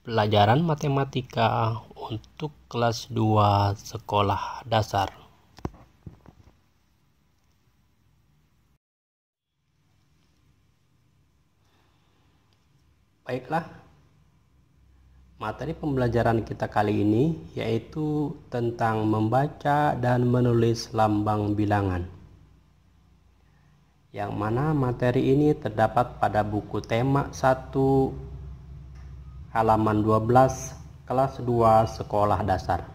Pelajaran matematika untuk kelas 2 sekolah dasar. Baiklah, materi pembelajaran kita kali ini yaitu tentang membaca dan menulis lambang bilangan, yang mana materi ini terdapat pada buku tema 1 halaman 12 kelas 2 sekolah dasar.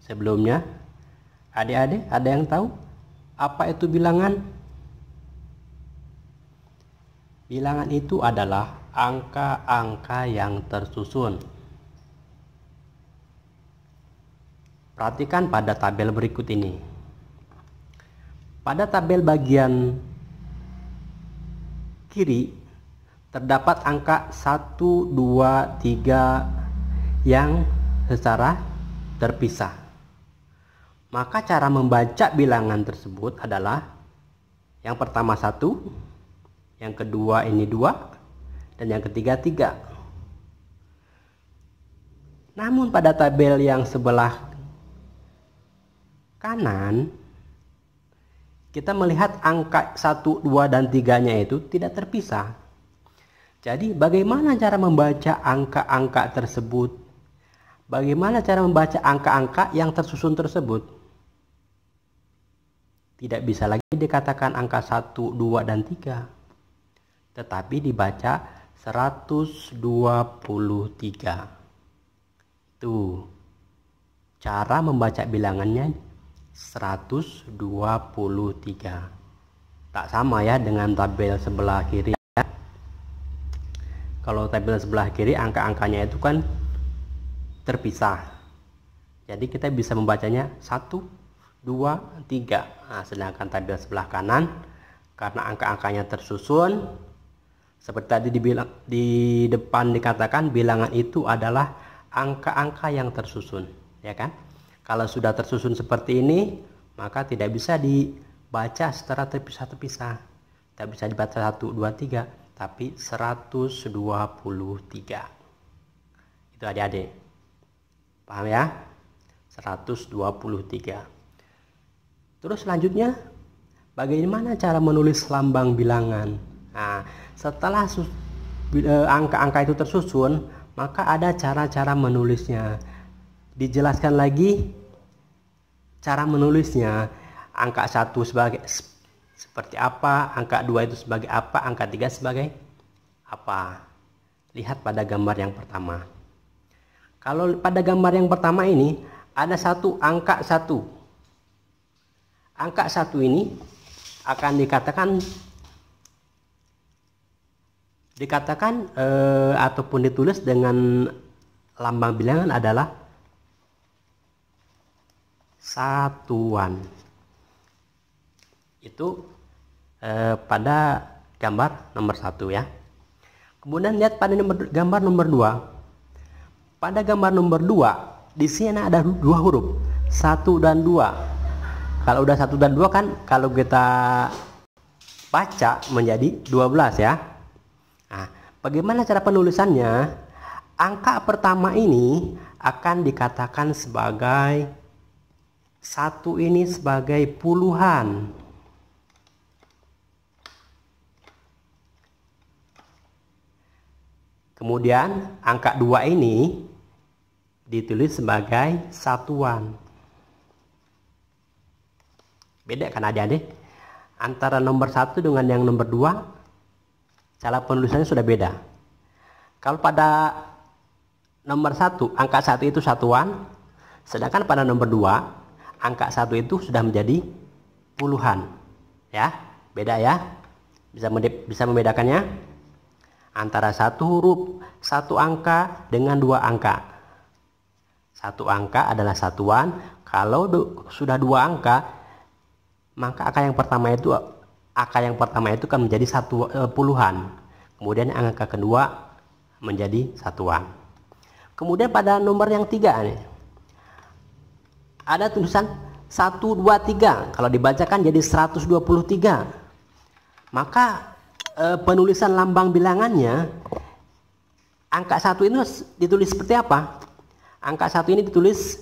Sebelumnya, adik-adik ada yang tahu apa itu bilangan? Bilangan itu adalah angka-angka yang tersusun. Perhatikan pada tabel berikut ini. Pada tabel bagian kiri terdapat angka 1, 2, 3 yang secara terpisah. Maka cara membaca bilangan tersebut adalah yang pertama 1, yang kedua ini 2, dan yang ketiga 3. Namun pada tabel yang sebelah kanan kita melihat angka 1, 2, dan 3-nya itu tidak terpisah. Jadi bagaimana cara membaca angka-angka tersebut? Bagaimana cara membaca angka-angka yang tersusun tersebut? Tidak bisa lagi dikatakan angka 1, 2, dan 3. Tetapi dibaca 123. Itu cara membaca bilangannya 123. Tak sama ya dengan tabel sebelah kiri ya. Kalau tabel sebelah kiri angka-angkanya itu kan terpisah. Jadi kita bisa membacanya 1, 2, 3. Nah, sedangkan tabel sebelah kanan karena angka-angkanya tersusun, seperti tadi di depan dikatakan bilangan itu adalah angka-angka yang tersusun, ya kan? Kalau sudah tersusun seperti ini, maka tidak bisa dibaca secara terpisah-terpisah. Tidak bisa dibaca 1, 2, 3, tapi 123. Itu adik-adik. Paham ya? 123. Terus selanjutnya, bagaimana cara menulis lambang bilangan? Nah, setelah angka-angka itu tersusun, maka ada cara-cara menulisnya. Dijelaskan lagi cara menulisnya. Angka 1 sebagai seperti apa, angka 2 itu sebagai apa, angka 3 sebagai apa. Lihat pada gambar yang pertama. Kalau pada gambar yang pertama ini ada satu angka 1. Angka 1 ini akan dikatakan ataupun ditulis dengan lambang bilangan adalah satuan. Itu pada gambar nomor 1 ya. Kemudian lihat pada gambar nomor 2. Pada gambar nomor 2 di sini ada 2 huruf, 1 dan 2. Kalau udah 1 dan 2 kan kalau kita baca menjadi 12 ya. Nah, bagaimana cara penulisannya? Angka pertama ini akan dikatakan sebagai 1 ini sebagai puluhan. Kemudian angka 2 ini ditulis sebagai satuan. Beda kan adik-adik? Antara nomor 1 dengan yang nomor 2 cara penulisannya sudah beda. Kalau pada nomor 1, angka 1 itu satuan, sedangkan pada nomor 2, angka 1 itu sudah menjadi puluhan. Ya, beda ya. Bisa membedakannya antara 1 huruf, 1 angka dengan 2 angka. 1 angka adalah satuan, kalau sudah 2 angka, maka angka yang pertama itu kan menjadi puluhan. Kemudian angka kedua menjadi satuan. Kemudian pada nomor yang 3 nih, ada tulisan 1, 2, 3. Kalau dibacakan jadi 123. Maka penulisan lambang bilangannya, angka 1 ini ditulis seperti apa? Angka 1 ini ditulis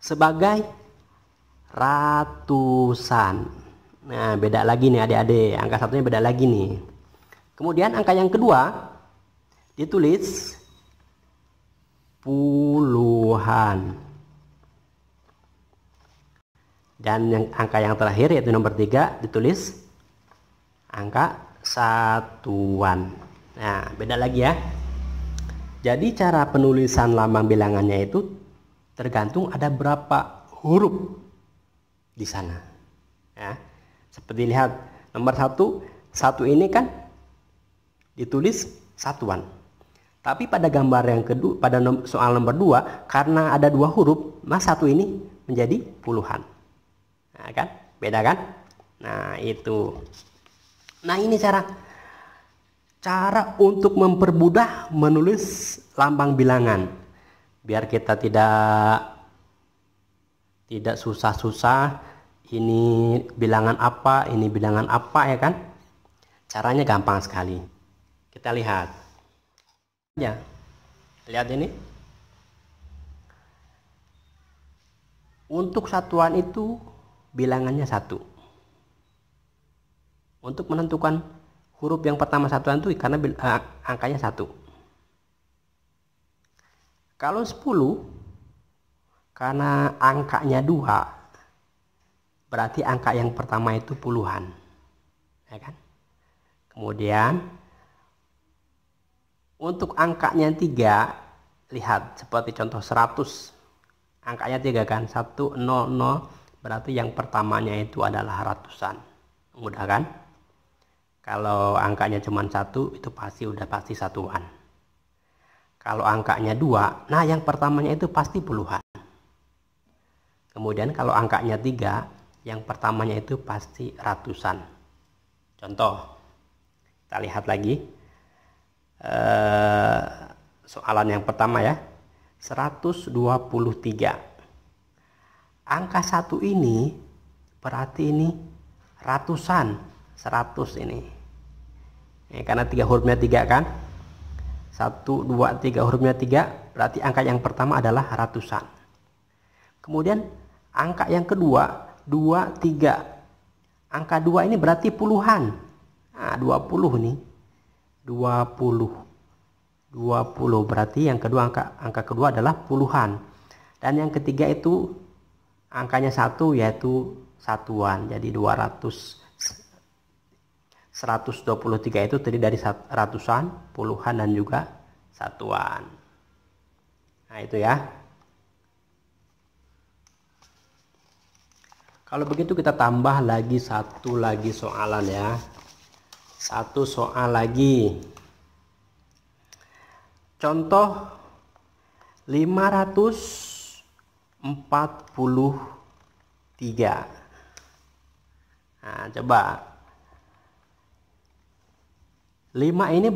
sebagai ratusan. Nah, beda lagi nih adik-adik, angka satunya beda lagi nih. Kemudian angka yang kedua ditulis puluhan. Dan angka yang terakhir yaitu nomor 3 ditulis angka satuan. Nah, beda lagi ya. Jadi cara penulisan lambang bilangannya itu tergantung ada berapa huruf di sana. Ya. Seperti lihat nomor 1 ini kan ditulis satuan. Tapi pada gambar yang kedua, pada soal nomor 2, karena ada 2 huruf, maka 1 ini menjadi puluhan. Nah, kan? Beda kan? Nah, itu. Nah, ini cara untuk mempermudah menulis lambang bilangan. Biar kita tidak susah-susah. Ini bilangan apa, ini bilangan apa, ya kan? Caranya gampang sekali. Kita lihat. Ya. Lihat ini. Untuk satuan itu bilangannya 1. Untuk menentukan huruf yang pertama satuan itu karena angkanya 1. Kalau 10 karena angkanya 2, berarti angka yang pertama itu puluhan. Ya kan? Kemudian untuk angkanya 3, lihat seperti contoh 100. Angkanya 3 kan? 100, berarti yang pertamanya itu adalah ratusan. Mudah kan? Kalau angkanya cuma 1 itu pasti satuan. Kalau angkanya 2, nah yang pertamanya itu pasti puluhan. Kemudian kalau angkanya 3, yang pertamanya itu pasti ratusan. Contoh, kita lihat lagi soalan yang pertama ya, 123. Angka 1 ini berarti ini ratusan, 100 ini. Karena 3 hurufnya 3 kan? 1, 2, 3 hurufnya 3, berarti angka yang pertama adalah ratusan. Kemudian angka yang kedua 2, 3. Angka 2 ini berarti puluhan. Nah, 20 nih. 20 berarti yang kedua angka kedua adalah puluhan. Dan yang ketiga itu angkanya 1 yaitu satuan. Jadi 123 itu terdiri dari ratusan, puluhan dan juga satuan. Nah, itu ya. Kalau begitu kita tambah lagi satu lagi soalan ya. Satu soal lagi. Contoh 543. Nah, coba. 5 ini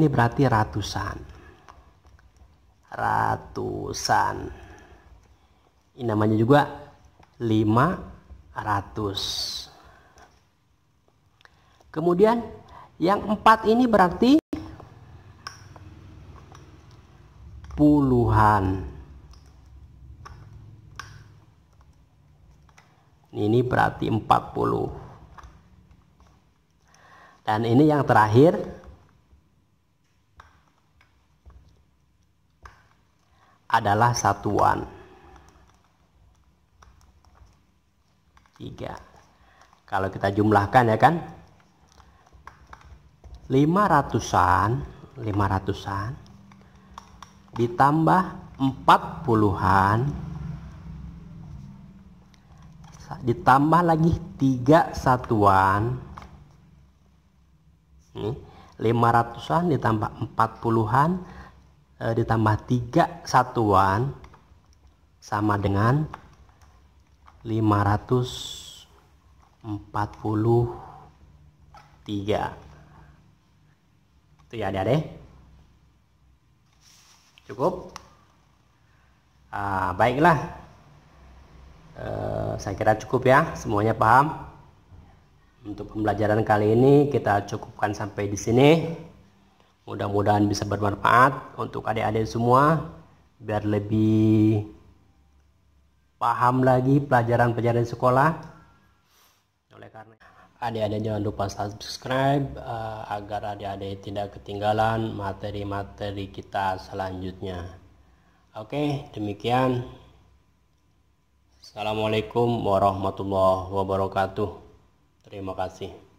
berarti ratusan. Ratusan. Ini namanya juga 500. Kemudian yang 4 ini berarti puluhan. Ini berarti 40. Dan ini yang terakhir adalah satuan. 3. Kalau kita jumlahkan ya kan, 500-an ditambah 40-an ditambah lagi 3 satuan. 500-an ditambah 40-an ditambah 3 satuan sama dengan 543. Itu ya adik-adik. Cukup. Baiklah. Saya kira cukup ya, semuanya paham. Untuk pembelajaran kali ini kita cukupkan sampai di sini. Mudah-mudahan bisa bermanfaat untuk adik-adik semua, biar lebih paham lagi pelajaran-pelajaran sekolah. Oleh karena adik-adik jangan lupa subscribe agar adik-adik tidak ketinggalan materi-materi kita selanjutnya. Oke, demikian. Assalamualaikum warahmatullahi wabarakatuh. Terima kasih.